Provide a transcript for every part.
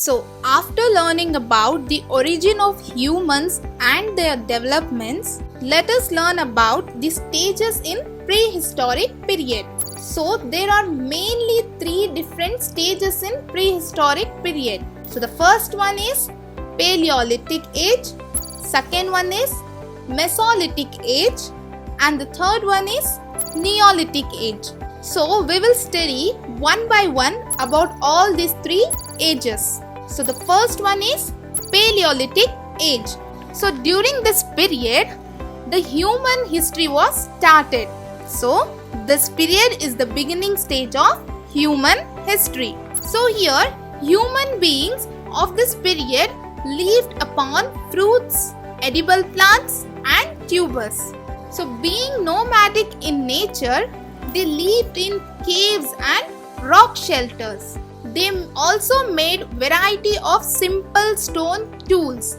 So, after learning about the origin of humans and their developments, let us learn about the stages in prehistoric period. So, there are mainly 3 different stages in prehistoric period. So, the first one is Paleolithic age, second one is Mesolithic age, and the third one is Neolithic age. So, we will study one by one about all these 3 ages. So, the first one is Paleolithic age. So, during this period, the human history was started. So, this period is the beginning stage of human history. So, here, human beings of this period lived upon fruits, edible plants, and tubers. So, being nomadic in nature, they lived in caves and rock shelters. They also made variety of simple stone tools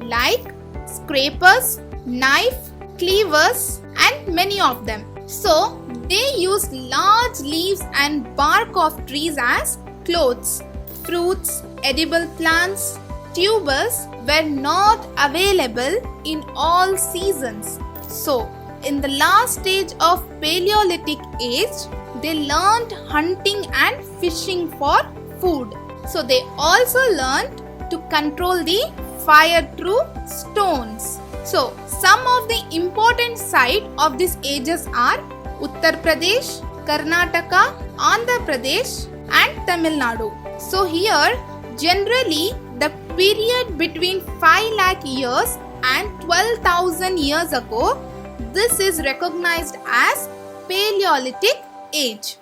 like scrapers, knife, cleavers, and many of them. So, they used large leaves and bark of trees as clothes. Fruits, edible plants, tubers were not available in all seasons. So, in the last stage of Paleolithic age, they learned hunting and fishing for food. So, they also learned to control the fire through stones. So, some of the important sites of these ages are Uttar Pradesh, Karnataka, Andhra Pradesh, and Tamil Nadu. So, here generally the period between 5 lakh years and 12,000 years ago, this is recognized as Paleolithic age.